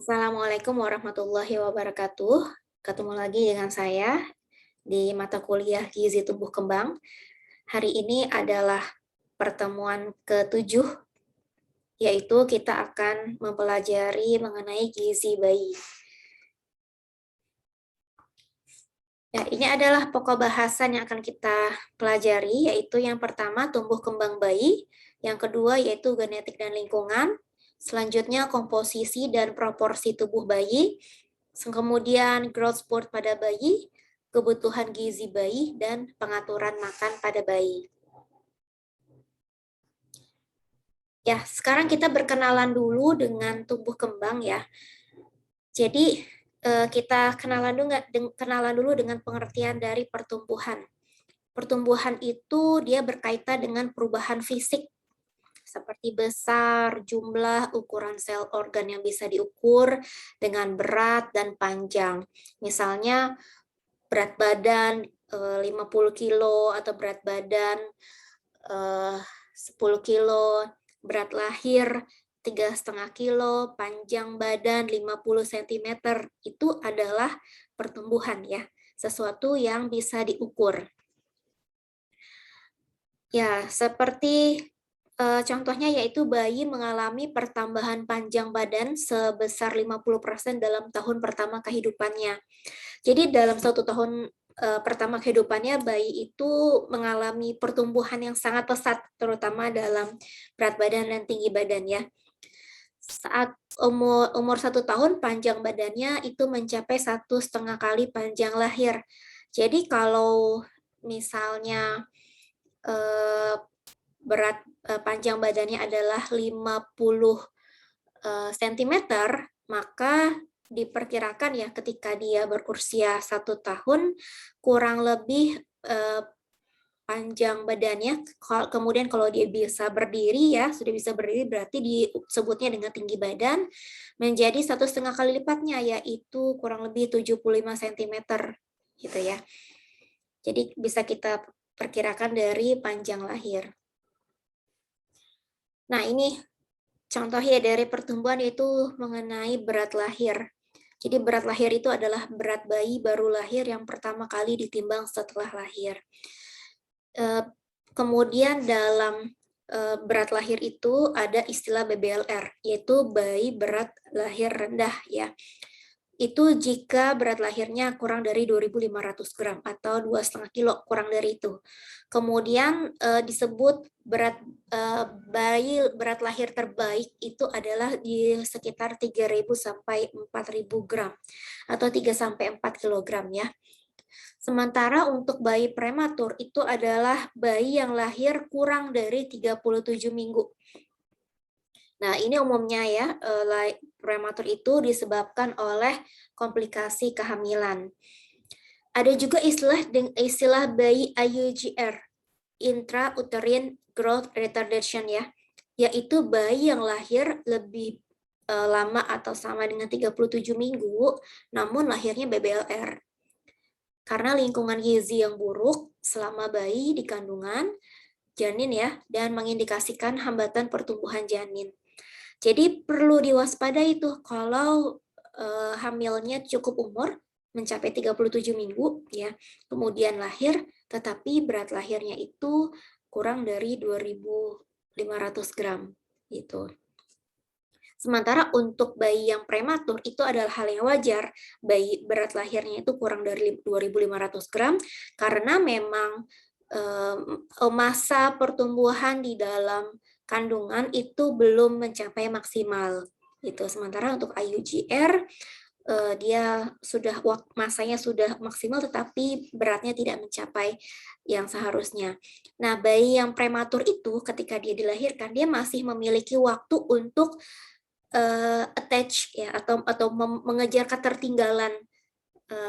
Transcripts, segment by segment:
Assalamualaikum warahmatullahi wabarakatuh. Ketemu lagi dengan saya di mata kuliah Gizi Tumbuh Kembang. Hari ini adalah pertemuan ke-7, yaitu kita akan mempelajari mengenai gizi bayi. Ya, ini adalah pokok bahasan yang akan kita pelajari, yaitu yang pertama tumbuh kembang bayi, yang kedua yaitu genetik dan lingkungan, selanjutnya komposisi dan proporsi tubuh bayi, kemudian growth spurt pada bayi, kebutuhan gizi bayi, dan pengaturan makan pada bayi. Ya, sekarang kita berkenalan dulu dengan tumbuh kembang ya. Jadi kita kenalan dulu dengan pengertian dari pertumbuhan. Pertumbuhan itu dia berkaitan dengan perubahan fisik seperti besar, jumlah, ukuran sel organ yang bisa diukur dengan berat dan panjang. Misalnya berat badan 50 kilo atau berat badan 10 kilo, berat lahir 3,5 kilo, panjang badan 50 cm, itu adalah pertumbuhan ya, sesuatu yang bisa diukur. Ya, seperti contohnya yaitu bayi mengalami pertambahan panjang badan sebesar 50% dalam tahun pertama kehidupannya. Jadi dalam 1 tahun pertama kehidupannya, bayi itu mengalami pertumbuhan yang sangat pesat, terutama dalam berat badan dan tinggi badan ya. Saat umur 1 tahun, panjang badannya itu mencapai 1,5 kali panjang lahir. Jadi kalau misalnya panjang badannya adalah 50 cm, maka diperkirakan ya ketika dia berusia 1 tahun, kurang lebih panjang badannya, kemudian kalau dia bisa berdiri ya, sudah bisa berdiri, berarti disebutnya dengan tinggi badan, menjadi 1,5 kali lipatnya, yaitu kurang lebih 75 cm gitu ya. Jadi bisa kita perkirakan dari panjang lahir. Nah, ini contohnya dari pertumbuhan, yaitu mengenai berat lahir. Jadi berat lahir itu adalah berat bayi baru lahir yang pertama kali ditimbang setelah lahir. Kemudian dalam berat lahir itu ada istilah BBLR, yaitu bayi berat lahir rendah ya. Itu jika berat lahirnya kurang dari 2.500 gram atau 2,5 kilo, kurang dari itu. Kemudian disebut bayi berat lahir terbaik itu adalah di sekitar 3.000 sampai 4.000 gram atau 3 sampai 4 kilogram ya. Sementara untuk bayi prematur itu adalah bayi yang lahir kurang dari 37 minggu. Nah, ini umumnya ya, prematur itu disebabkan oleh komplikasi kehamilan. Ada juga istilah bayi IUGR, intrauterine growth retardation ya, yaitu bayi yang lahir lebih lama atau sama dengan 37 minggu, namun lahirnya BBLR. Karena lingkungan gizi yang buruk selama bayi di kandungan janin ya, dan mengindikasikan hambatan pertumbuhan janin. Jadi perlu diwaspadai itu kalau hamilnya cukup umur, mencapai 37 minggu ya, kemudian lahir, tetapi berat lahirnya itu kurang dari 2.500 gram gitu. Sementara untuk bayi yang prematur itu adalah hal yang wajar, bayi berat lahirnya itu kurang dari 2.500 gram karena memang masa pertumbuhan di dalam kandungan itu belum mencapai maksimal gitu. Sementara untuk IUGR dia sudah masanya sudah maksimal tetapi beratnya tidak mencapai yang seharusnya. Nah, bayi yang prematur itu ketika dia dilahirkan, dia masih memiliki waktu untuk attach ya, atau mengejar ketertinggalan,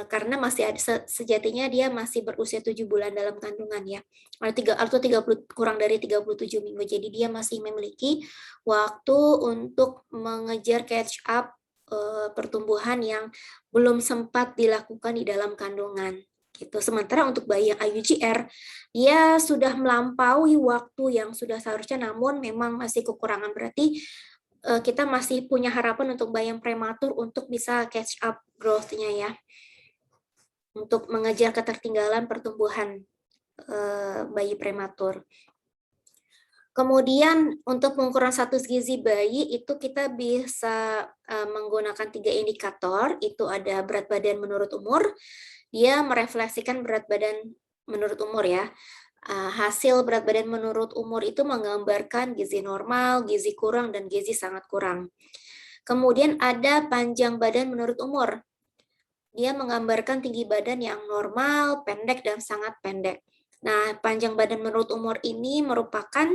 karena masih ada, sejatinya dia masih berusia 7 bulan dalam kandungan ya, atau 30, kurang dari 37 minggu. Jadi dia masih memiliki waktu untuk mengejar catch up pertumbuhan yang belum sempat dilakukan di dalam kandungan gitu. Sementara untuk bayi yang IUGR, dia sudah melampaui waktu yang sudah seharusnya, namun memang masih kekurangan, berarti kita masih punya harapan untuk bayi yang prematur untuk bisa catch up growth-nya ya, untuk mengejar ketertinggalan pertumbuhan bayi prematur. Kemudian untuk pengukuran status gizi bayi itu kita bisa menggunakan 3 indikator, itu ada berat badan menurut umur, dia merefleksikan berat badan menurut umur ya. Hasil berat badan menurut umur itu menggambarkan gizi normal, gizi kurang, dan gizi sangat kurang. Kemudian ada panjang badan menurut umur. Dia menggambarkan tinggi badan yang normal, pendek, dan sangat pendek. Nah, panjang badan menurut umur ini merupakan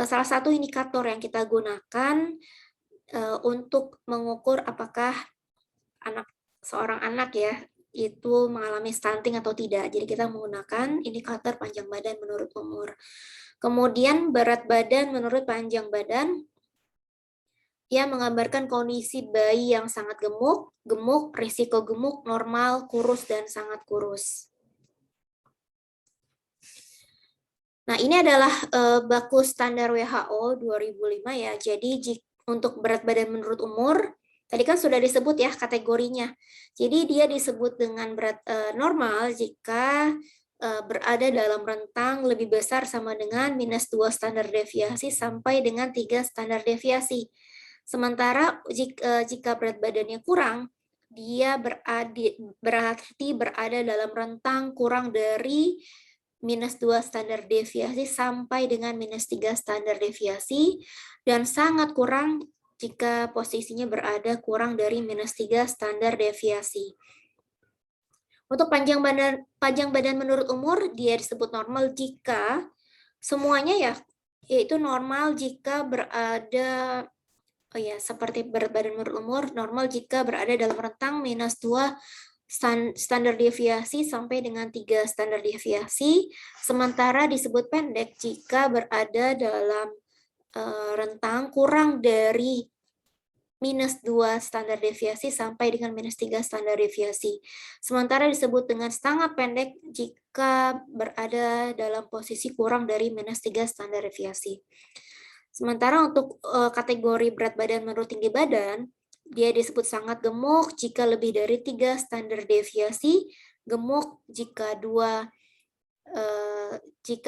salah satu indikator yang kita gunakan untuk mengukur apakah seorang anak ya itu mengalami stunting atau tidak. Jadi kita menggunakan indikator panjang badan menurut umur. Kemudian berat badan menurut panjang badan, ia menggambarkan kondisi bayi yang sangat gemuk, risiko gemuk, normal, kurus, dan sangat kurus. Nah, ini adalah baku standar WHO 2005 ya. Jadi untuk berat badan menurut umur, tadi kan sudah disebut ya kategorinya. Jadi dia disebut dengan berat normal jika berada dalam rentang lebih besar sama dengan -2 standar deviasi sampai dengan 3 standar deviasi. Sementara jika berat badannya kurang, dia berarti berada dalam rentang kurang dari -2 standar deviasi sampai dengan -3 standar deviasi, dan sangat kurang jika posisinya berada kurang dari -3 standar deviasi. Untuk panjang badan menurut umur, dia disebut normal jika semuanya ya, yaitu normal jika berada, seperti berat badan menurut umur, normal jika berada dalam rentang -2 standar deviasi sampai dengan 3 standar deviasi, sementara disebut pendek jika berada dalam rentang kurang dari -2 standar deviasi sampai dengan -3 standar deviasi. Sementara disebut dengan sangat pendek jika berada dalam posisi kurang dari -3 standar deviasi. Sementara untuk kategori berat badan menurut tinggi badan, dia disebut sangat gemuk jika lebih dari 3 standar deviasi, gemuk jika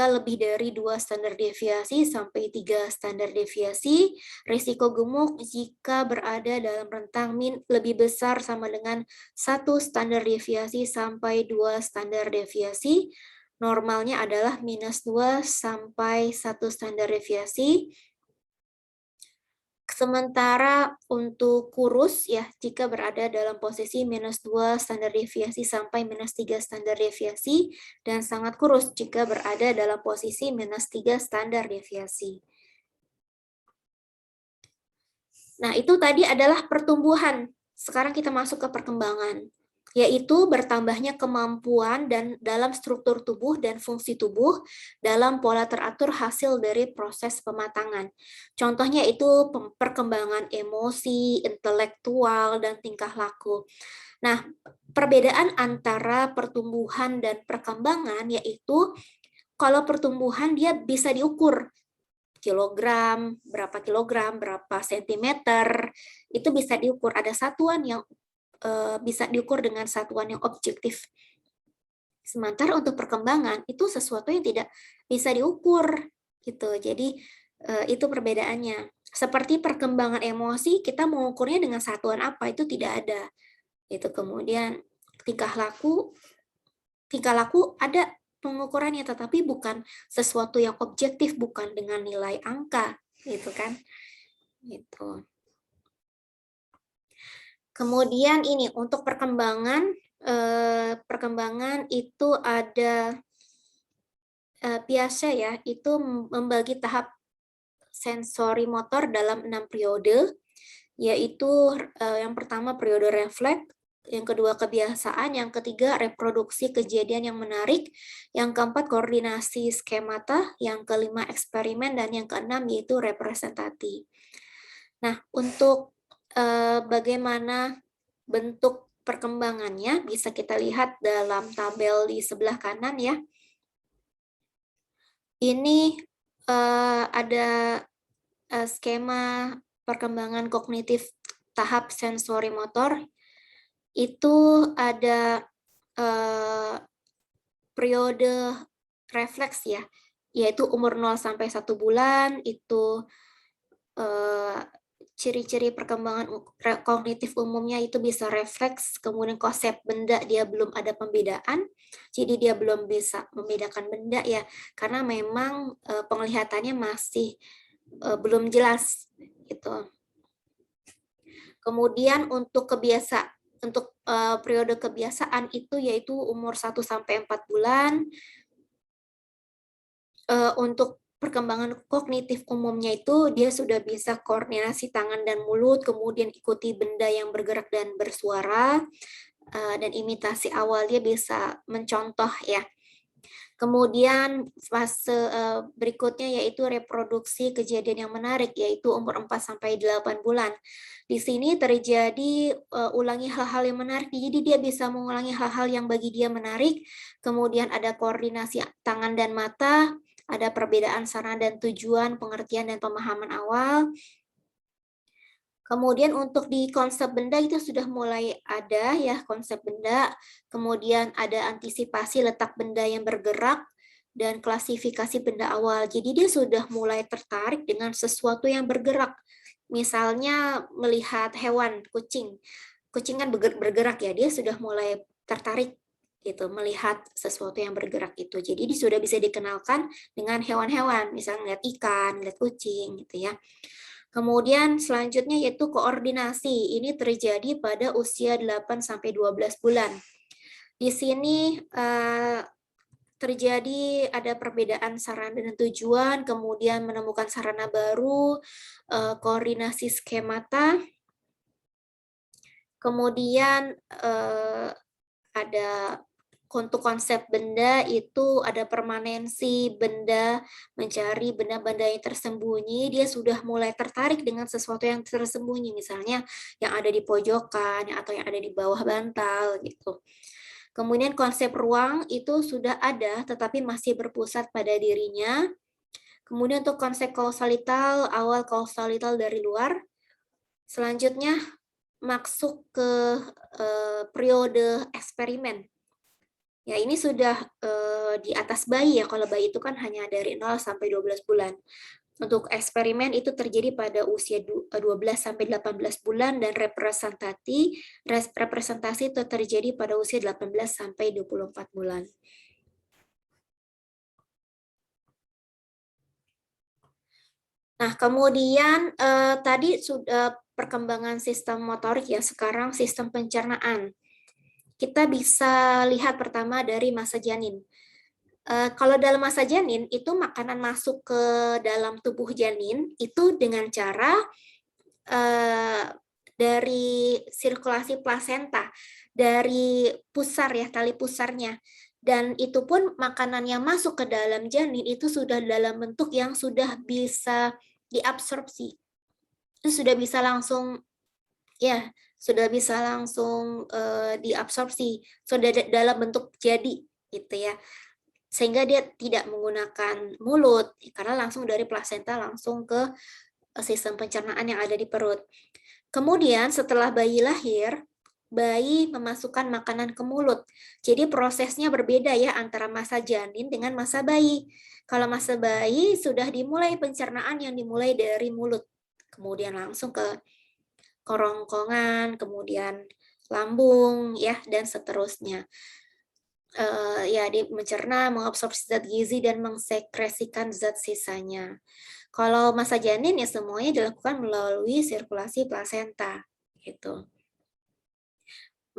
lebih dari 2 standar deviasi sampai 3 standar deviasi, risiko gemuk jika berada dalam rentang lebih besar sama dengan 1 standar deviasi sampai 2 standar deviasi, normalnya adalah -2 sampai 1 standar deviasi. Sementara untuk kurus ya, jika berada dalam posisi -2 standar deviasi sampai -3 standar deviasi, dan sangat kurus jika berada dalam posisi -3 standar deviasi. Nah, itu tadi adalah pertumbuhan. Sekarang kita masuk ke perkembangan, yaitu bertambahnya kemampuan dan dalam struktur tubuh dan fungsi tubuh dalam pola teratur hasil dari proses pematangan. Contohnya itu perkembangan emosi, intelektual, dan tingkah laku. Nah, perbedaan antara pertumbuhan dan perkembangan yaitu kalau pertumbuhan dia bisa diukur, berapa sentimeter, itu bisa diukur. Ada satuan yang bisa diukur dengan satuan yang objektif. Sementara untuk perkembangan itu sesuatu yang tidak bisa diukur gitu. Jadi itu perbedaannya. Seperti perkembangan emosi, kita mengukurnya dengan satuan apa itu tidak ada. Itu kemudian tingkah laku ada pengukurannya, tetapi bukan sesuatu yang objektif, bukan dengan nilai angka, gitu kan? Gitu. Kemudian ini untuk perkembangan itu ada Piaget ya, itu membagi tahap sensori motor dalam 6 periode, yaitu yang pertama periode refleks, yang kedua kebiasaan, yang ketiga reproduksi kejadian yang menarik, yang keempat koordinasi skemata, yang kelima eksperimen, dan yang keenam yaitu representasi. Nah, untuk bagaimana bentuk perkembangannya bisa kita lihat dalam tabel di sebelah kanan ya. Ini ada skema perkembangan kognitif tahap sensori motor itu ada periode refleks ya, yaitu umur 0 sampai 1 bulan itu ciri-ciri perkembangan kognitif umumnya itu bisa refleks, kemudian konsep benda dia belum ada pembedaan, jadi dia belum bisa membedakan benda ya, karena memang penglihatannya masih belum jelas gitu. Kemudian untuk periode kebiasaan itu yaitu umur 1 sampai 4 bulan. Untuk perkembangan kognitif umumnya itu dia sudah bisa koordinasi tangan dan mulut, kemudian ikuti benda yang bergerak dan bersuara, dan imitasi awal dia bisa mencontoh ya. Kemudian fase berikutnya yaitu reproduksi kejadian yang menarik, yaitu umur 4 sampai 8 bulan. Di sini terjadi ulangi hal-hal yang menarik, jadi dia bisa mengulangi hal-hal yang bagi dia menarik, kemudian ada koordinasi tangan dan mata, ada perbedaan sarana dan tujuan, pengertian dan pemahaman awal. Kemudian untuk di konsep benda itu sudah mulai ada ya konsep benda, kemudian ada antisipasi letak benda yang bergerak, dan klasifikasi benda awal. Jadi dia sudah mulai tertarik dengan sesuatu yang bergerak. Misalnya melihat hewan, kucing. Kucing kan bergerak ya, dia sudah mulai tertarik gitu melihat sesuatu yang bergerak itu. Jadi dia sudah bisa dikenalkan dengan hewan-hewan, misalnya lihat ikan, lihat kucing gitu ya. Kemudian selanjutnya yaitu koordinasi. Ini terjadi pada usia 8 sampai 12 bulan. Di sini terjadi ada perbedaan sarana dan tujuan, kemudian menemukan sarana baru, koordinasi skemata, kemudian ada untuk konsep benda itu ada permanensi benda, mencari benda-benda yang tersembunyi, dia sudah mulai tertarik dengan sesuatu yang tersembunyi, misalnya yang ada di pojokan atau yang ada di bawah bantal gitu. Kemudian konsep ruang itu sudah ada tetapi masih berpusat pada dirinya. Kemudian untuk konsep kausalital, awal kausalital dari luar. Selanjutnya masuk ke periode eksperimen. Ya, ini sudah di atas bayi ya, kalau bayi itu kan hanya dari 0 sampai 12 bulan. Untuk eksperimen itu terjadi pada usia 12 sampai 18 bulan dan representasi itu terjadi pada usia 18 sampai 24 bulan. Nah, kemudian tadi sudah perkembangan sistem motorik ya, sekarang sistem pencernaan. Kita bisa lihat pertama dari masa janin. Kalau dalam masa janin itu makanan masuk ke dalam tubuh janin itu dengan cara dari sirkulasi plasenta, dari pusar ya, tali pusarnya. Dan itu pun makanan yang masuk ke dalam janin itu sudah dalam bentuk yang sudah bisa diabsorpsi. Itu sudah bisa langsung ya, sudah bisa langsung diabsorpsi, sudah dalam bentuk jadi gitu ya. Sehingga dia tidak menggunakan mulut karena langsung dari plasenta langsung ke sistem pencernaan yang ada di perut. Kemudian setelah bayi lahir, bayi memasukkan makanan ke mulut. Jadi prosesnya berbeda ya antara masa janin dengan masa bayi. Kalau masa bayi sudah dimulai pencernaan yang dimulai dari mulut, kemudian langsung ke kerongkongan, kemudian lambung ya dan seterusnya. Ya, dia mencerna, mengabsorpsi zat gizi dan mengsekresikan zat sisanya. Kalau masa janin ya semuanya dilakukan melalui sirkulasi plasenta gitu.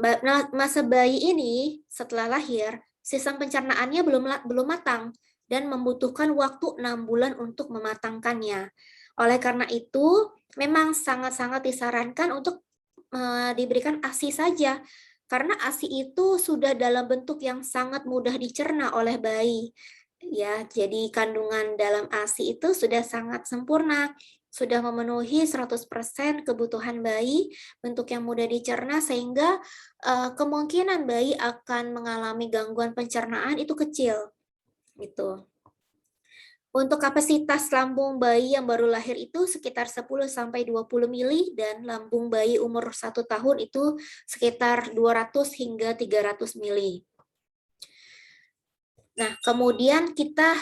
Nah, masa bayi ini setelah lahir, sistem pencernaannya belum matang dan membutuhkan waktu 6 bulan untuk mematangkannya. Oleh karena itu, memang sangat-sangat disarankan untuk diberikan ASI saja. Karena ASI itu sudah dalam bentuk yang sangat mudah dicerna oleh bayi. Ya, jadi kandungan dalam ASI itu sudah sangat sempurna, sudah memenuhi 100% kebutuhan bayi, bentuk yang mudah dicerna sehingga kemungkinan bayi akan mengalami gangguan pencernaan itu kecil. Gitu. Untuk kapasitas lambung bayi yang baru lahir itu sekitar 10-20 mili dan lambung bayi umur 1 tahun itu sekitar 200 hingga 300 mili. Nah, kemudian kita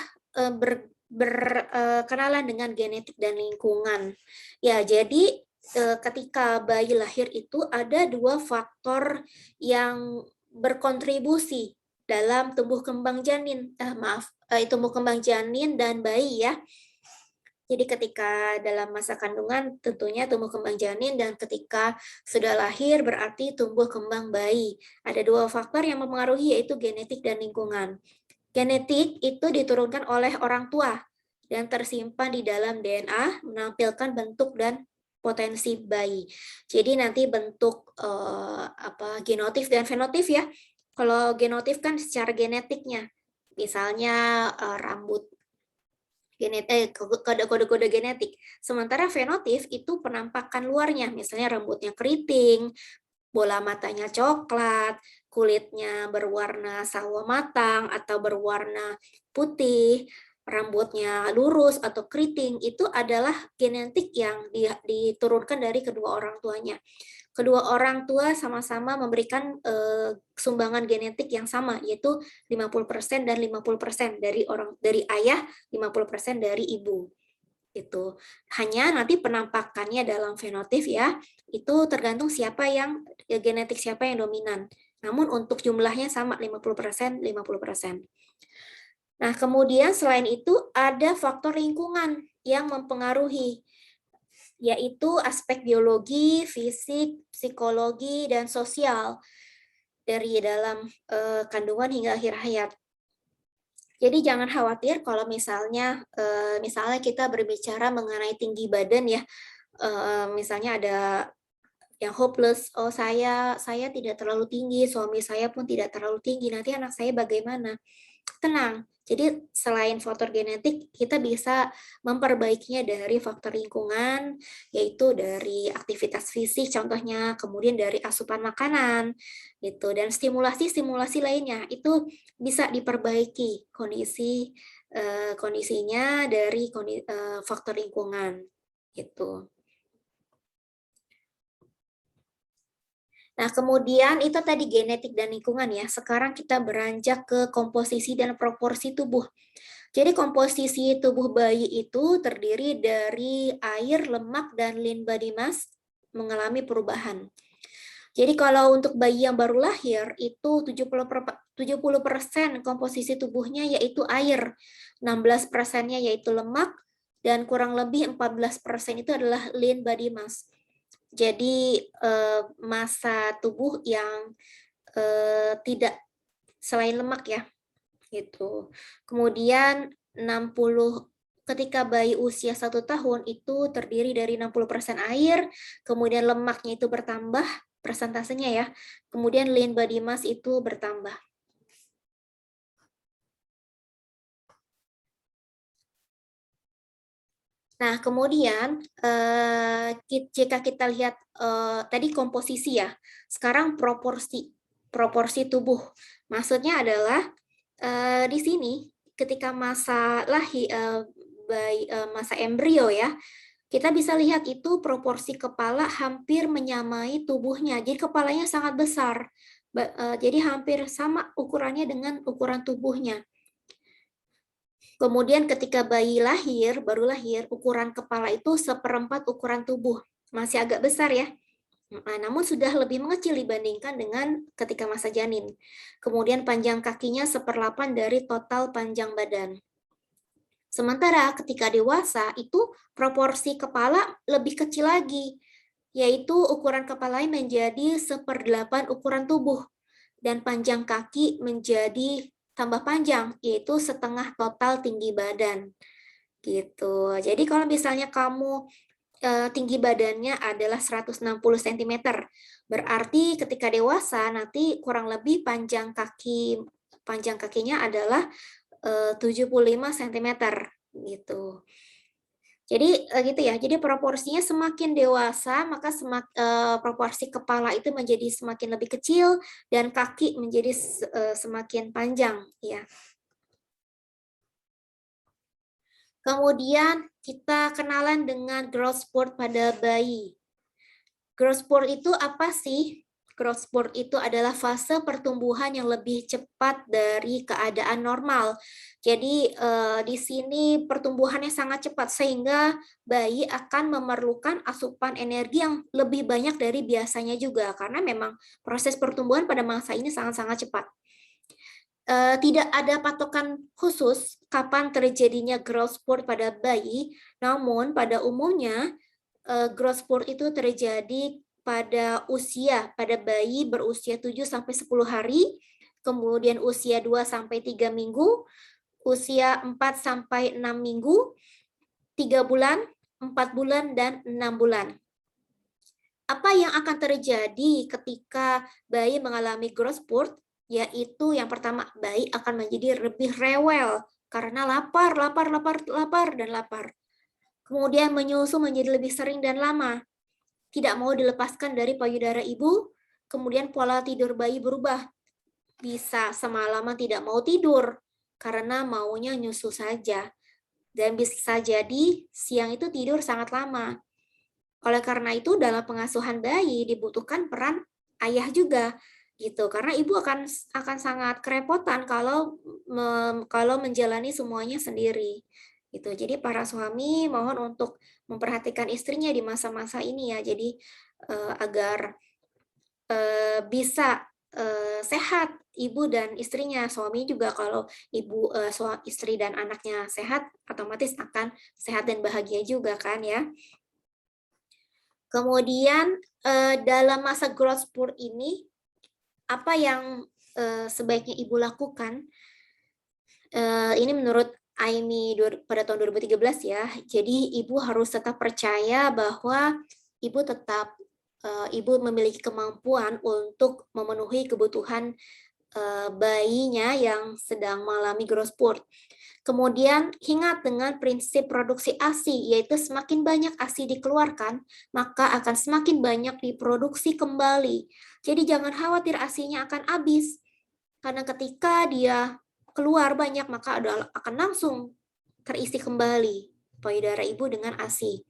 berkenalan dengan genetik dan lingkungan. Ya, jadi ketika bayi lahir itu ada 2 faktor yang berkontribusi dalam tumbuh kembang janin. Tumbuh kembang janin dan bayi ya. Jadi ketika dalam masa kandungan tentunya tumbuh kembang janin dan ketika sudah lahir berarti tumbuh kembang bayi. Ada 2 faktor yang mempengaruhi yaitu genetik dan lingkungan. Genetik itu diturunkan oleh orang tua dan tersimpan di dalam DNA menampilkan bentuk dan potensi bayi. Jadi nanti bentuk genotip dan fenotip ya. Kalau genotip kan secara genetiknya, misalnya rambut kode-kode genetik. Sementara fenotip itu penampakan luarnya, misalnya rambutnya keriting, bola matanya coklat, kulitnya berwarna sawo matang atau berwarna putih, rambutnya lurus atau keriting, itu adalah genetik yang diturunkan dari kedua orang tuanya. Kedua orang tua sama-sama memberikan sumbangan genetik yang sama, yaitu 50% dan 50% dari ayah, 50% dari ibu. Itu hanya nanti penampakannya dalam fenotip ya, itu tergantung genetik siapa yang dominan. Namun untuk jumlahnya sama 50%, 50%. Nah, kemudian selain itu ada faktor lingkungan yang mempengaruhi, yaitu aspek biologi, fisik, psikologi, dan sosial dari dalam kandungan hingga akhir hayat. Jadi jangan khawatir kalau misalnya kita berbicara mengenai tinggi badan ya, misalnya ada yang hopeless, oh saya tidak terlalu tinggi, suami saya pun tidak terlalu tinggi, nanti anak saya bagaimana? Tenang, jadi selain faktor genetik, kita bisa memperbaikinya dari faktor lingkungan, yaitu dari aktivitas fisik contohnya, kemudian dari asupan makanan, gitu, dan stimulasi lainnya, itu bisa diperbaiki kondisinya dari faktor lingkungan, gitu. Nah, kemudian itu tadi genetik dan lingkungan ya. Sekarang kita beranjak ke komposisi dan proporsi tubuh. Jadi komposisi tubuh bayi itu terdiri dari air, lemak, dan lean body mass mengalami perubahan. Jadi kalau untuk bayi yang baru lahir itu 70% komposisi tubuhnya yaitu air, 16%-nya yaitu lemak, dan kurang lebih 14% itu adalah lean body mass. Jadi massa tubuh yang tidak selain lemak ya, gitu. Kemudian ketika bayi usia 1 tahun itu terdiri dari 60% air, kemudian lemaknya itu bertambah persentasenya ya, kemudian lean body mass itu bertambah. Nah, kemudian jika kita lihat tadi komposisi ya, sekarang proporsi tubuh. Maksudnya adalah di sini ketika masa masa embrio ya, kita bisa lihat itu proporsi kepala hampir menyamai tubuhnya. Jadi kepalanya sangat besar. Jadi hampir sama ukurannya dengan ukuran tubuhnya. Kemudian ketika bayi baru lahir, ukuran kepala itu 1/4 ukuran tubuh. Masih agak besar ya. Namun sudah lebih mengecil dibandingkan dengan ketika masa janin. Kemudian panjang kakinya 1/8 dari total panjang badan. Sementara ketika dewasa itu proporsi kepala lebih kecil lagi, yaitu ukuran kepalanya menjadi 1/8 ukuran tubuh dan panjang kaki menjadi tambah panjang, yaitu setengah total tinggi badan. Gitu. Jadi kalau misalnya kamu tinggi badannya adalah 160 cm, berarti ketika dewasa nanti kurang lebih panjang kakinya adalah 75 cm gitu. Jadi gitu ya. Jadi proporsinya semakin dewasa maka proporsi kepala itu menjadi semakin lebih kecil dan kaki menjadi semakin panjang ya. Kemudian kita kenalan dengan growth spurt pada bayi. Growth spurt itu apa sih? Growth spurt itu adalah fase pertumbuhan yang lebih cepat dari keadaan normal. Jadi di sini pertumbuhannya sangat cepat sehingga bayi akan memerlukan asupan energi yang lebih banyak dari biasanya juga karena memang proses pertumbuhan pada masa ini sangat-sangat cepat. Tidak ada patokan khusus kapan terjadinya growth spurt pada bayi, namun pada umumnya growth spurt itu terjadi pada bayi berusia 7-10 hari, kemudian usia 2-3 minggu, usia 4-6 minggu, 3 bulan, 4 bulan, dan 6 bulan. Apa yang akan terjadi ketika bayi mengalami growth spurt? Yaitu yang pertama, bayi akan menjadi lebih rewel karena lapar. Kemudian menyusu menjadi lebih sering dan lama. Tidak mau dilepaskan dari payudara ibu, kemudian pola tidur bayi berubah. Bisa semalaman tidak mau tidur karena maunya nyusu saja. Dan bisa jadi siang itu tidur sangat lama. Oleh karena itu dalam pengasuhan bayi dibutuhkan peran ayah juga gitu karena ibu akan sangat kerepotan kalau menjalani semuanya sendiri gitu. Jadi para suami mohon untuk memperhatikan istrinya di masa-masa ini ya. Jadi agar bisa sehat ibu dan istrinya. Suami juga kalau istri dan anaknya sehat otomatis akan sehat dan bahagia juga kan ya. Kemudian dalam masa growth spurt ini apa yang sebaiknya ibu lakukan? Ini menurut Aimi pada tahun 2013 ya. Jadi ibu harus tetap percaya bahwa ibu memiliki kemampuan untuk memenuhi kebutuhan bayinya yang sedang mengalami growth spurt. Kemudian ingat dengan prinsip produksi ASI, yaitu semakin banyak ASI dikeluarkan, maka akan semakin banyak diproduksi kembali. Jadi jangan khawatir ASI-nya akan habis, karena ketika dia keluar banyak, maka akan langsung terisi kembali payudara ibu dengan ASI.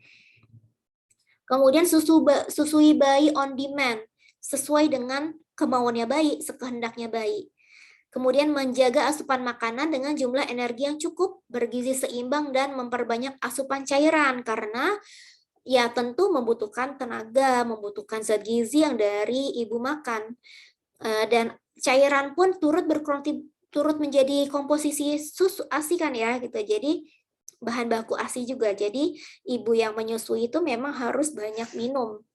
Kemudian susui bayi on demand, sesuai dengan kemauannya bayi, sekehendaknya bayi. Kemudian menjaga asupan makanan dengan jumlah energi yang cukup, bergizi seimbang, dan memperbanyak asupan cairan. Karena ya tentu membutuhkan tenaga, membutuhkan zat gizi yang dari ibu makan. Dan cairan pun turut menjadi komposisi susu ASI kan ya gitu. Jadi bahan baku ASI juga. Jadi ibu yang menyusui itu memang harus banyak minum.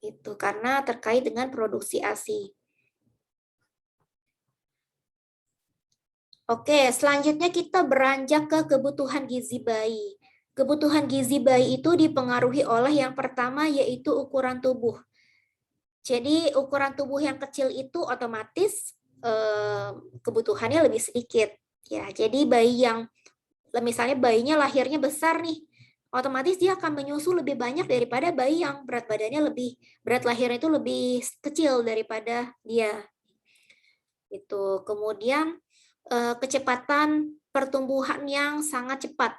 Itu karena terkait dengan produksi ASI. Oke, selanjutnya kita beranjak ke kebutuhan gizi bayi. Kebutuhan gizi bayi itu dipengaruhi oleh yang pertama yaitu ukuran tubuh. Jadi ukuran tubuh yang kecil itu otomatis kebutuhannya lebih sedikit. Ya, jadi bayi yang misalnya bayinya lahirnya besar nih, otomatis dia akan menyusu lebih banyak daripada bayi yang berat lahirnya itu lebih kecil daripada dia. Itu kemudian kecepatan pertumbuhan yang sangat cepat.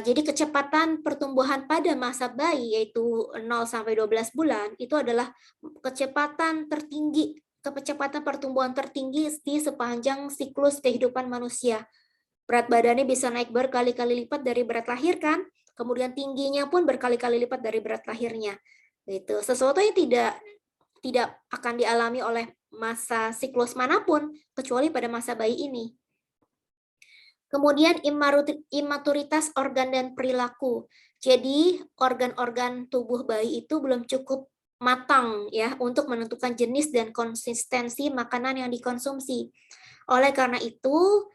Jadi kecepatan pertumbuhan pada masa bayi yaitu 0-12 bulan itu adalah kecepatan pertumbuhan tertinggi di sepanjang siklus kehidupan manusia. Berat badannya bisa naik berkali-kali lipat dari berat lahir kan? Kemudian tingginya pun berkali-kali lipat dari berat lahirnya. Itu sesuatu yang tidak akan dialami oleh masa siklus manapun kecuali pada masa bayi ini. Kemudian imaturitas organ dan perilaku. Jadi organ-organ tubuh bayi itu belum cukup matang ya untuk menentukan jenis dan konsistensi makanan yang dikonsumsi. Oleh karena itu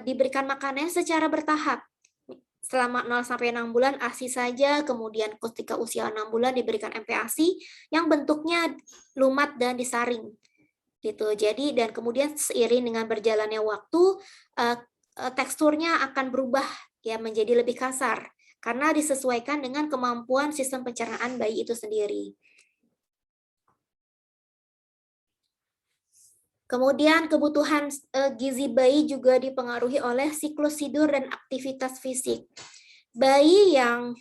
diberikan makanan secara bertahap. Selama 0-6 bulan ASI saja, kemudian ketika usia 6 bulan diberikan MPASI yang bentuknya lumat dan disaring. Gitu. Jadi dan kemudian seiring dengan berjalannya waktu teksturnya akan berubah ya menjadi lebih kasar karena disesuaikan dengan kemampuan sistem pencernaan bayi itu sendiri. Kemudian kebutuhan gizi bayi juga dipengaruhi oleh siklus tidur dan aktivitas fisik. Bayi yang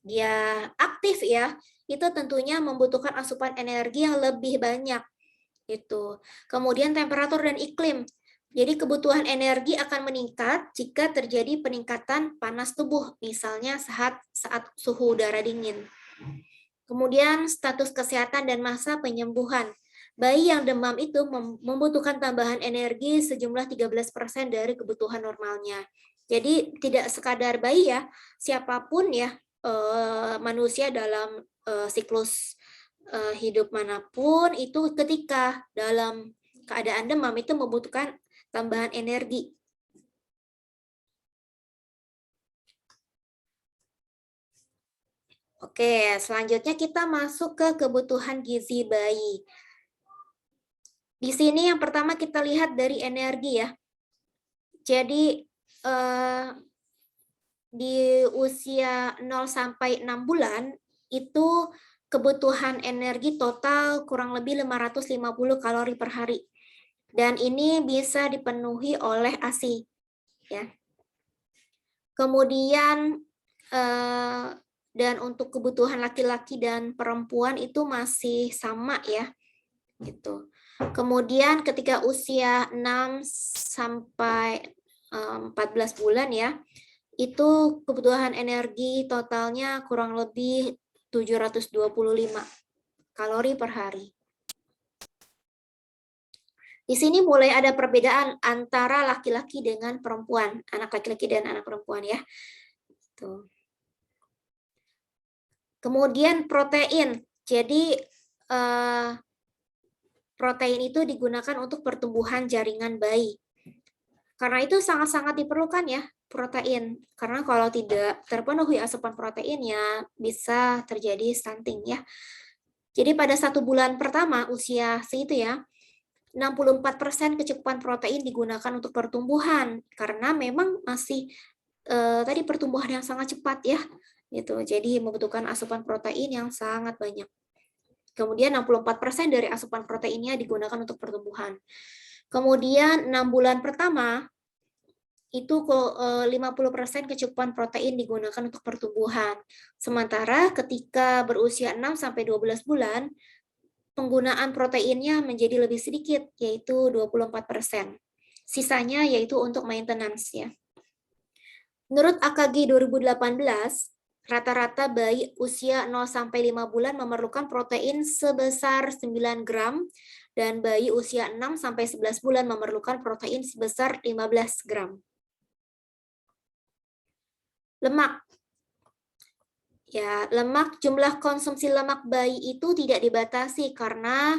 dia aktif ya, itu tentunya membutuhkan asupan energi yang lebih banyak. Itu. Kemudian temperatur dan iklim. Jadi kebutuhan energi akan meningkat jika terjadi peningkatan panas tubuh, misalnya saat suhu udara dingin. Kemudian status kesehatan dan masa penyembuhan. Bayi yang demam itu membutuhkan tambahan energi sejumlah 13% dari kebutuhan normalnya. Jadi tidak sekadar bayi ya, siapapun ya manusia dalam siklus hidup manapun itu ketika dalam keadaan demam itu membutuhkan tambahan energi. Oke, selanjutnya kita masuk ke kebutuhan gizi bayi. Di sini yang pertama kita lihat dari energi ya. Jadi di usia 0 sampai 6 bulan itu kebutuhan energi total kurang lebih 550 kalori per hari. Dan ini bisa dipenuhi oleh ASI ya. Kemudian dan untuk kebutuhan laki-laki dan perempuan itu masih sama ya. Gitu. Kemudian ketika usia 6 sampai 14 bulan ya, itu kebutuhan energi totalnya kurang lebih 725 kalori per hari. Di sini mulai ada perbedaan antara laki-laki dengan perempuan, anak laki-laki dan anak perempuan ya. Tuh. Kemudian protein. Jadi protein itu digunakan untuk pertumbuhan jaringan bayi. Karena itu sangat-sangat diperlukan ya protein. Karena kalau tidak terpenuhi asupan proteinnya bisa terjadi stunting ya. Jadi pada 1 bulan pertama usia segitu ya, 64% kecukupan protein digunakan untuk pertumbuhan karena memang masih tadi pertumbuhan yang sangat cepat ya. Gitu. Jadi membutuhkan asupan protein yang sangat banyak. Kemudian 64% dari asupan proteinnya digunakan untuk pertumbuhan. Kemudian 6 bulan pertama itu 50% kecukupan protein digunakan untuk pertumbuhan. Sementara ketika berusia 6 sampai 12 bulan penggunaan proteinnya menjadi lebih sedikit yaitu 24%. Sisanya yaitu untuk maintenance ya. Menurut AKG 2018 rata-rata bayi usia 0 sampai 5 bulan memerlukan protein sebesar 9 gram dan bayi usia 6 sampai 11 bulan memerlukan protein sebesar 15 gram. Lemak. Ya, jumlah konsumsi lemak bayi itu tidak dibatasi karena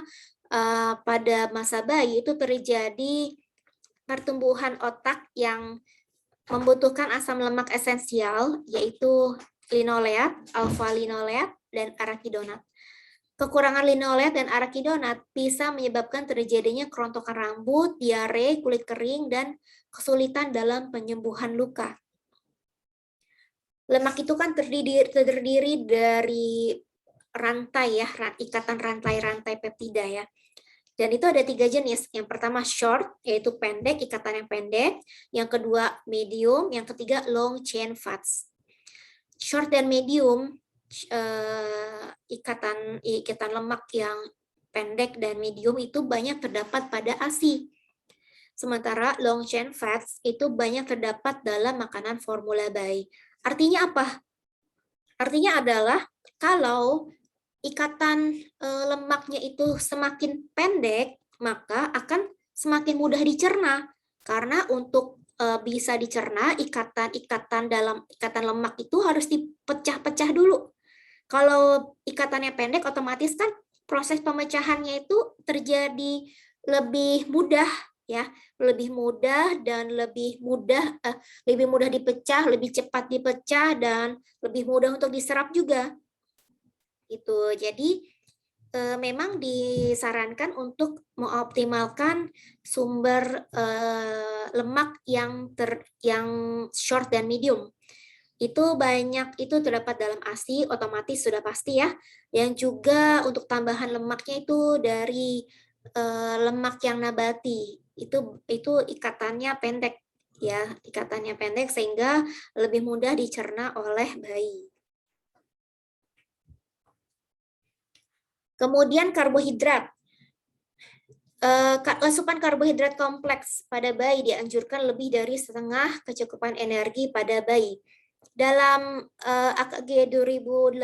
pada masa bayi itu terjadi pertumbuhan otak yang membutuhkan asam lemak esensial yaitu linoleat, alfa-linoleat, dan arachidonat. Kekurangan linoleat dan arachidonat bisa menyebabkan terjadinya kerontokan rambut, diare, kulit kering, dan kesulitan dalam penyembuhan luka. Lemak itu kan terdiri dari rantai ya, ikatan rantai-rantai peptida ya. Dan itu ada 3 jenis. Yang pertama short, yaitu pendek, ikatan yang pendek. Yang kedua medium, yang ketiga long chain fats. Short dan medium, ikatan lemak yang pendek dan medium itu banyak terdapat pada ASI. Sementara long chain fats itu banyak terdapat dalam makanan formula bayi. Artinya apa? Artinya adalah kalau ikatan lemaknya itu semakin pendek, maka akan semakin mudah dicerna. Karena untuk bisa dicerna, ikatan dalam ikatan lemak itu harus dipecah-pecah dulu. Kalau ikatannya pendek, otomatis kan proses pemecahannya itu terjadi lebih mudah ya, lebih mudah dan lebih mudah dipecah, lebih cepat dipecah dan lebih mudah untuk diserap juga. Itu. Jadi memang disarankan untuk mengoptimalkan sumber lemak yang short dan medium. Itu banyak itu terdapat dalam ASI, otomatis sudah pasti ya. Yang juga untuk tambahan lemaknya itu dari lemak yang nabati. Itu ikatannya pendek ya, ikatannya pendek sehingga lebih mudah dicerna oleh bayi. Kemudian karbohidrat. Asupan karbohidrat kompleks pada bayi dianjurkan lebih dari setengah kecukupan energi pada bayi. Dalam AKG 2018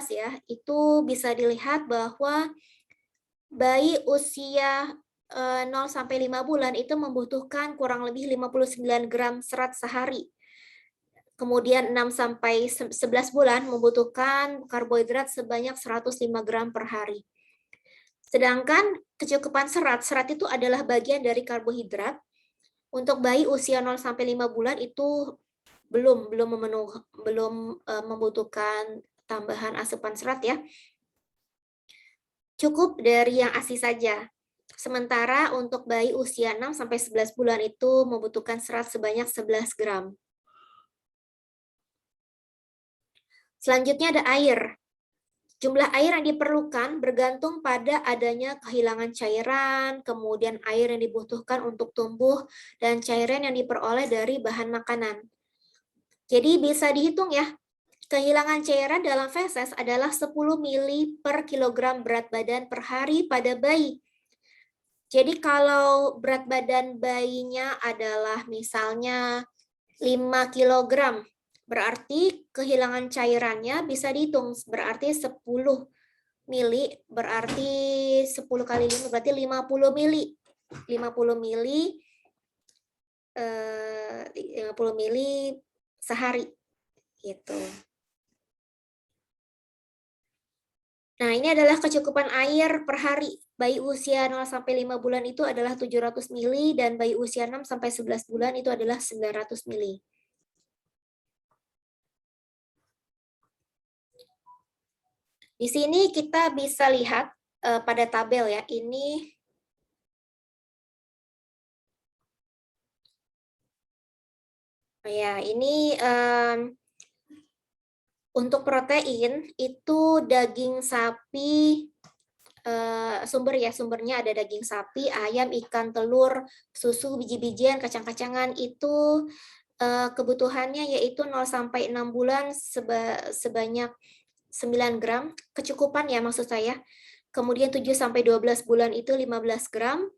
ya, itu bisa dilihat bahwa bayi usia 0 sampai 5 bulan itu membutuhkan kurang lebih 59 gram serat sehari. Kemudian 6 sampai 11 bulan membutuhkan karbohidrat sebanyak 105 gram per hari. Sedangkan kecukupan serat itu adalah bagian dari karbohidrat. Untuk bayi usia 0 sampai 5 bulan itu belum membutuhkan tambahan asupan serat ya. Cukup dari yang ASI saja. Sementara untuk bayi usia 6 sampai 11 bulan itu membutuhkan serat sebanyak 11 gram. Selanjutnya ada air. Jumlah air yang diperlukan bergantung pada adanya kehilangan cairan, kemudian air yang dibutuhkan untuk tumbuh, dan cairan yang diperoleh dari bahan makanan. Jadi bisa dihitung ya, kehilangan cairan dalam feses adalah 10 mili per kilogram berat badan per hari pada bayi. Jadi kalau berat badan bayinya adalah misalnya 5 kilogram, berarti kehilangan cairannya bisa dihitung, berarti 10 mili, berarti 10 kali 5, berarti 50 mili. 50 mili, 50 mili sehari. Gitu. Nah, ini adalah kecukupan air per hari. Bayi usia 0 sampai 5 bulan itu adalah 700 mili dan bayi usia 6 sampai 11 bulan itu adalah 900 mili. Di sini kita bisa lihat pada tabel ya. Ini untuk protein itu daging sapi, sumbernya ada daging sapi, ayam, ikan, telur, susu, biji-bijian, kacang-kacangan itu kebutuhannya yaitu 0 sampai 6 bulan sebanyak 9 gram, kecukupan ya maksud saya. Kemudian 7 sampai 12 bulan itu 15 gram.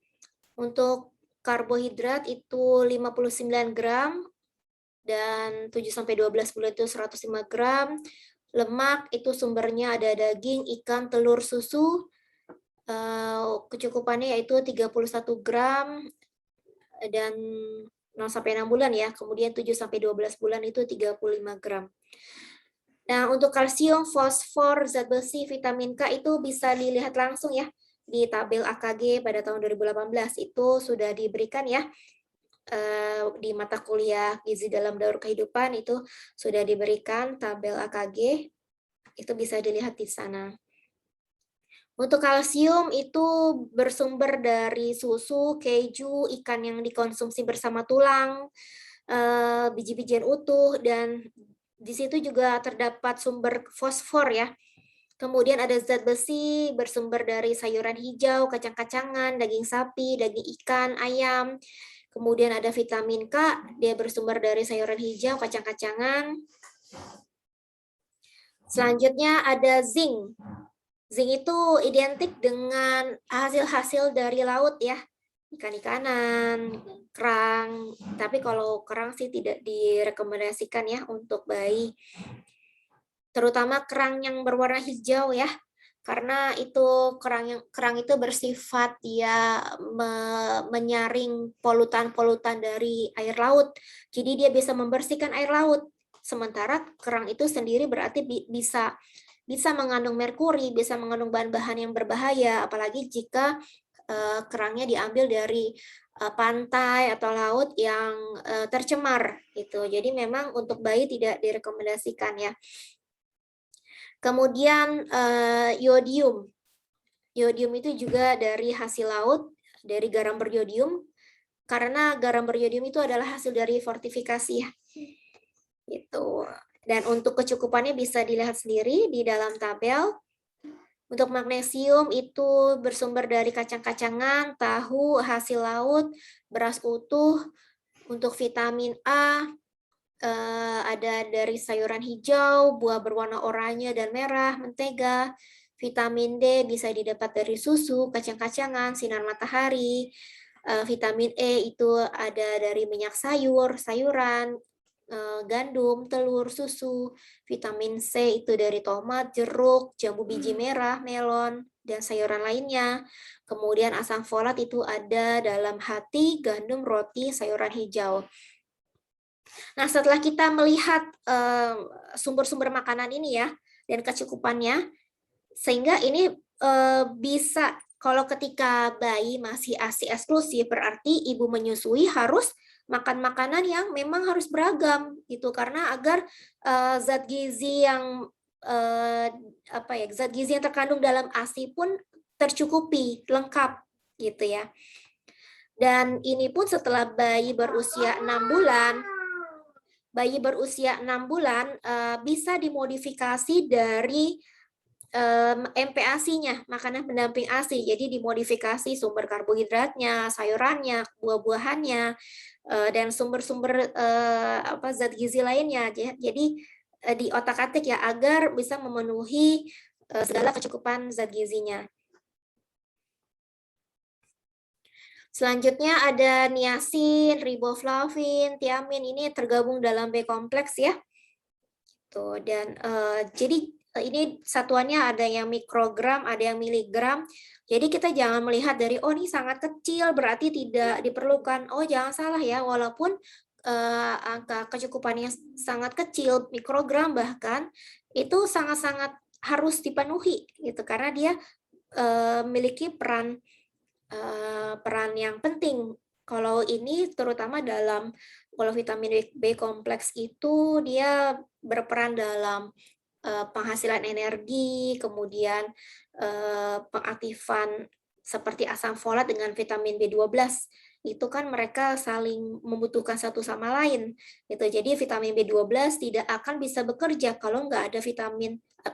Untuk karbohidrat itu 59 gram dan 7 sampai 12 bulan itu 105 gram. Lemak itu sumbernya ada daging, ikan, telur, susu. Kecukupannya yaitu 31 gram dan 0 sampai 6 bulan ya. Kemudian 7 sampai 12 bulan itu 35 gram. Nah, untuk kalsium, fosfor, zat besi, vitamin K itu bisa dilihat langsung ya di tabel AKG pada tahun 2018 itu sudah diberikan ya di mata kuliah gizi dalam daur kehidupan itu sudah diberikan tabel AKG, itu bisa dilihat di sana. Untuk kalsium itu bersumber dari susu, keju, ikan yang dikonsumsi bersama tulang, biji-bijian utuh, dan di situ juga terdapat sumber fosfor ya. Kemudian ada zat besi bersumber dari sayuran hijau, kacang-kacangan, daging sapi, daging ikan, ayam. Kemudian ada vitamin K, dia bersumber dari sayuran hijau, kacang-kacangan. Selanjutnya ada zinc. Zinc itu identik dengan hasil-hasil dari laut ya. Ikan-ikanan, kerang, tapi kalau kerang sih tidak direkomendasikan ya untuk bayi. Terutama kerang yang berwarna hijau ya, karena itu kerang itu bersifat dia menyaring polutan-polutan dari air laut. Jadi dia bisa membersihkan air laut. Sementara kerang itu sendiri berarti bisa mengandung merkuri, bisa mengandung bahan-bahan yang berbahaya, apalagi jika kerangnya diambil dari pantai atau laut yang tercemar gitu. Jadi memang untuk bayi tidak direkomendasikan ya. Kemudian yodium. Yodium itu juga dari hasil laut, dari garam beriodium, karena garam beriodium itu adalah hasil dari fortifikasi ya. Gitu. Dan untuk kecukupannya bisa dilihat sendiri di dalam tabel. Untuk magnesium itu bersumber dari kacang-kacangan, tahu, hasil laut, beras utuh. Untuk vitamin A ada dari sayuran hijau, buah berwarna oranye dan merah, mentega. Vitamin D bisa didapat dari susu, kacang-kacangan, sinar matahari. Vitamin E itu ada dari minyak sayur, sayuran, gandum, telur, susu. Vitamin C itu dari tomat, jeruk, jambu biji merah, melon, dan sayuran lainnya. Kemudian asam folat itu ada dalam hati, gandum, roti, sayuran hijau. Nah, setelah kita melihat sumber-sumber makanan ini ya, dan kecukupannya, sehingga ini bisa, kalau ketika bayi masih ASI eksklusif, berarti ibu menyusui harus makan makanan yang memang harus beragam, gitu, karena agar zat gizi yang zat gizi yang terkandung dalam ASI pun tercukupi, lengkap, gitu ya. Dan ini pun setelah bayi berusia 6 bulan, bisa dimodifikasi dari MPASI-nya, makanan pendamping ASI. Jadi dimodifikasi sumber karbohidratnya, sayurannya, buah-buahannya, dan sumber-sumber zat gizi lainnya. Jadi di otak-atik ya, agar bisa memenuhi segala kecukupan zat gizinya. Selanjutnya ada niacin, riboflavin, tiamin, ini tergabung dalam B kompleks ya. Tuh, dan jadi ini satuannya ada yang mikrogram, ada yang miligram. Jadi kita jangan melihat dari oh ini sangat kecil berarti tidak diperlukan. Oh jangan salah ya, walaupun angka kecukupannya sangat kecil, mikrogram bahkan, itu sangat-sangat harus dipenuhi gitu, karena dia memiliki peran yang penting. Kalau ini terutama kalau vitamin B kompleks itu dia berperan dalam penghasilan energi, kemudian pengaktifan seperti asam folat dengan vitamin B12. Itu kan mereka saling membutuhkan satu sama lain. Gitu. Jadi vitamin B12 tidak akan bisa bekerja kalau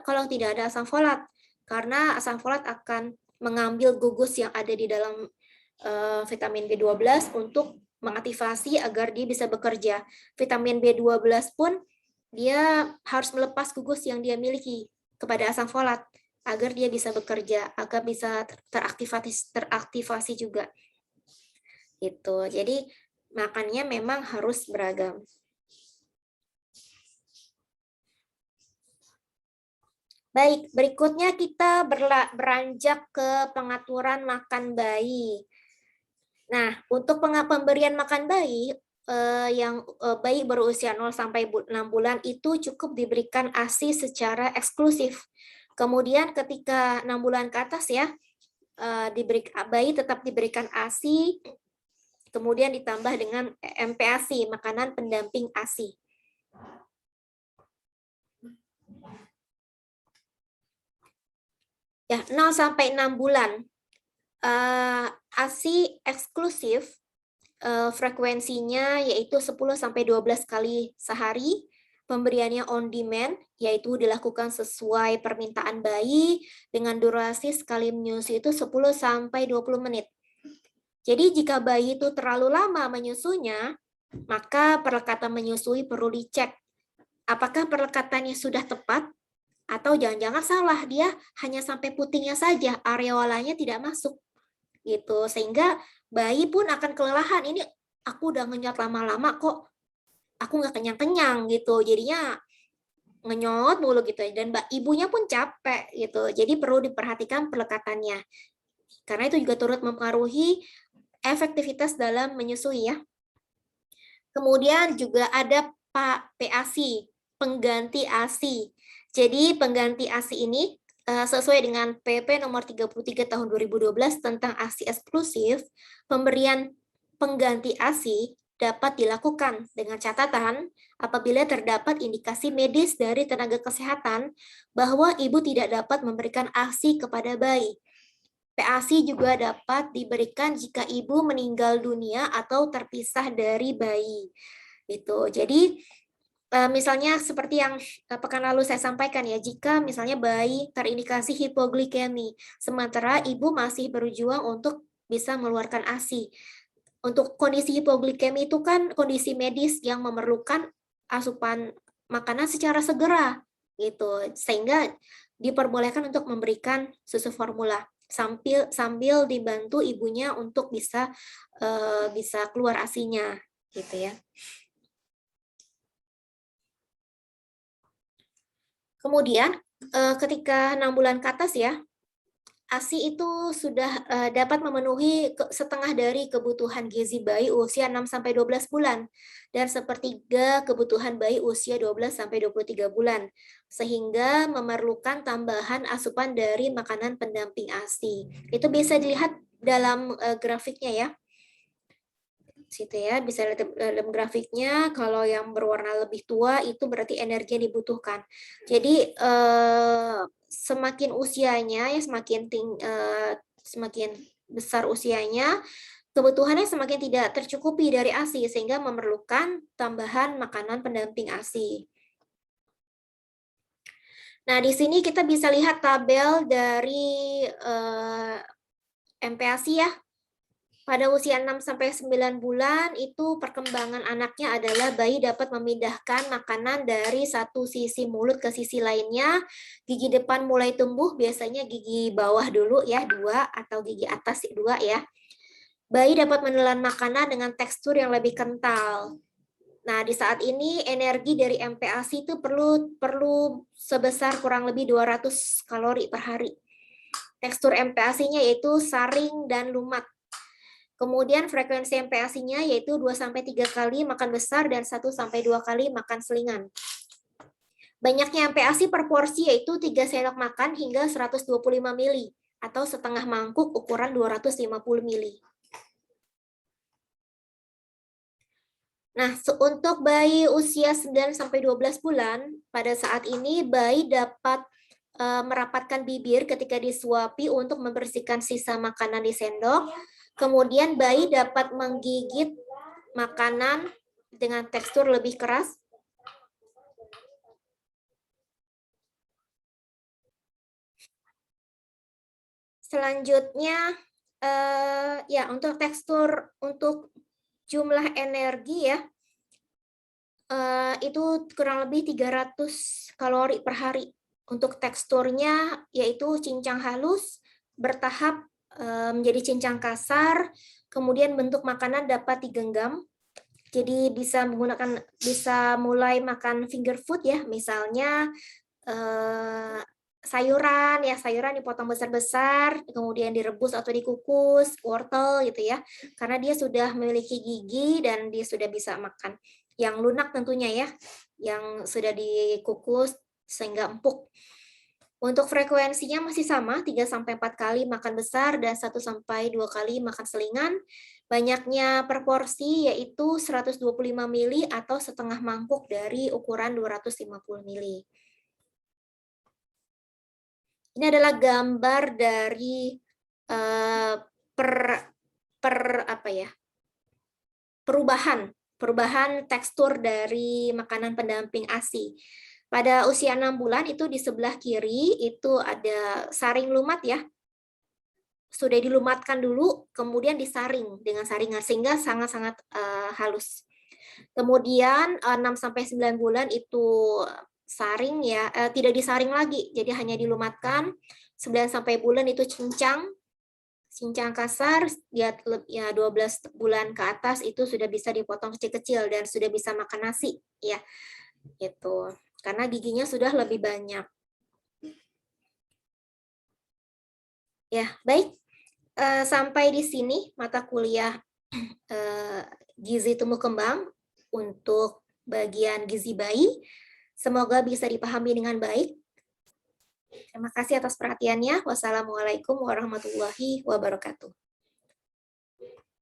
kalau tidak ada asam folat. Karena asam folat akan mengambil gugus yang ada di dalam vitamin B12 untuk mengaktifasi agar dia bisa bekerja. Vitamin B12 pun dia harus melepas gugus yang dia miliki kepada asam folat agar dia bisa bekerja, agar bisa teraktivasi juga. Itu. Jadi makannya memang harus beragam. Baik, berikutnya kita beranjak ke pengaturan makan bayi. Nah, untuk pemberian makan bayi, yang bayi berusia 0 sampai 6 bulan itu cukup diberikan ASI secara eksklusif. Kemudian ketika 6 bulan ke atas ya, bayi tetap diberikan ASI, kemudian ditambah dengan MPASI, makanan pendamping ASI. Ya, 0 sampai 6 bulan. ASI eksklusif frekuensinya yaitu 10 sampai 12 kali sehari. Pemberiannya on demand, yaitu dilakukan sesuai permintaan bayi dengan durasi sekali menyusui itu 10 sampai 20 menit. Jadi jika bayi itu terlalu lama menyusunya, maka perlekatan menyusui perlu dicek. Apakah perlekatannya sudah tepat atau jangan-jangan salah, dia hanya sampai putingnya saja, areolanya tidak masuk. Gitu, sehingga bayi pun akan kelelahan. Ini aku udah ngenyot lama-lama kok aku nggak kenyang-kenyang gitu, jadinya ngenyot mulu gitu, dan ibunya pun capek gitu. Jadi perlu diperhatikan pelekatannya, karena itu juga turut mempengaruhi efektivitas dalam menyusui ya. Kemudian juga ada PASI, pengganti ASI. Jadi pengganti ASI ini sesuai dengan PP nomor 33 tahun 2012 tentang ASI eksklusif, pemberian pengganti ASI dapat dilakukan dengan catatan apabila terdapat indikasi medis dari tenaga kesehatan bahwa ibu tidak dapat memberikan ASI kepada bayi. PASI juga dapat diberikan jika ibu meninggal dunia atau terpisah dari bayi. Gitu. Jadi Misalnya seperti yang pekan lalu saya sampaikan ya, jika misalnya bayi terindikasi hipoglikemi, sementara ibu masih berjuang untuk bisa mengeluarkan ASI. Untuk kondisi hipoglikemi itu kan kondisi medis yang memerlukan asupan makanan secara segera gitu, sehingga diperbolehkan untuk memberikan susu formula sambil dibantu ibunya untuk bisa keluar ASINya gitu ya. Kemudian ketika 6 bulan ke atas ya, ASI itu sudah dapat memenuhi setengah dari kebutuhan gizi bayi usia 6-12 bulan dan sepertiga kebutuhan bayi usia 12-23 bulan, sehingga memerlukan tambahan asupan dari makanan pendamping ASI. Itu bisa dilihat dalam grafiknya ya. Situ ya, bisa lihat dalam grafiknya, kalau yang berwarna lebih tua itu berarti energi yang dibutuhkan. Jadi semakin usianya ya semakin besar usianya, kebutuhannya semakin tidak tercukupi dari ASI sehingga memerlukan tambahan makanan pendamping ASI. Nah, di sini kita bisa lihat tabel dari MPASI ya. Pada usia 6-9 bulan itu perkembangan anaknya adalah bayi dapat memindahkan makanan dari satu sisi mulut ke sisi lainnya. Gigi depan mulai tumbuh, biasanya gigi bawah dulu ya, 2 atau gigi atas 2 ya. Bayi dapat menelan makanan dengan tekstur yang lebih kental. Nah, di saat ini energi dari MPASI itu perlu sebesar kurang lebih 200 kalori per hari. Tekstur MPASI-nya yaitu saring dan lumat. Kemudian frekuensi MPASI-nya yaitu 2-3 kali makan besar dan 1-2 kali makan selingan. Banyaknya MPASI per porsi yaitu 3 sendok makan hingga 125 ml atau setengah mangkuk ukuran 250 ml. Nah, untuk bayi usia 9-12 bulan, pada saat ini bayi dapat merapatkan bibir ketika disuapi untuk membersihkan sisa makanan di sendok. Kemudian bayi dapat menggigit makanan dengan tekstur lebih keras. Selanjutnya, ya untuk tekstur, untuk jumlah energi ya, itu kurang lebih 300 kalori per hari. Untuk teksturnya yaitu cincang halus, bertahap menjadi cincang kasar, kemudian bentuk makanan dapat digenggam. Jadi bisa mulai makan finger food ya, misalnya sayuran dipotong besar-besar, kemudian direbus atau dikukus, wortel gitu ya, karena dia sudah memiliki gigi dan dia sudah bisa makan. Yang lunak tentunya ya, yang sudah dikukus sehingga empuk. Untuk frekuensinya masih sama, 3-4 kali makan besar dan 1-2 kali makan selingan. Banyaknya per porsi yaitu 125 ml atau setengah mangkuk dari ukuran 250 ml. Ini adalah gambar dari perubahan tekstur dari makanan pendamping ASI. Pada usia 6 bulan itu di sebelah kiri itu ada saring lumat ya. Sudah dilumatkan dulu, kemudian disaring dengan saringan sehingga sangat-sangat halus. Kemudian 6-9 bulan itu saring ya, tidak disaring lagi, jadi hanya dilumatkan. 9 sampai bulan itu cincang kasar, ya 12 bulan ke atas itu sudah bisa dipotong kecil-kecil dan sudah bisa makan nasi ya. Gitu. Karena giginya sudah lebih banyak. Ya, baik. Sampai di sini mata kuliah gizi tumbuh kembang untuk bagian gizi bayi. Semoga bisa dipahami dengan baik. Terima kasih atas perhatiannya. Wassalamualaikum warahmatullahi wabarakatuh.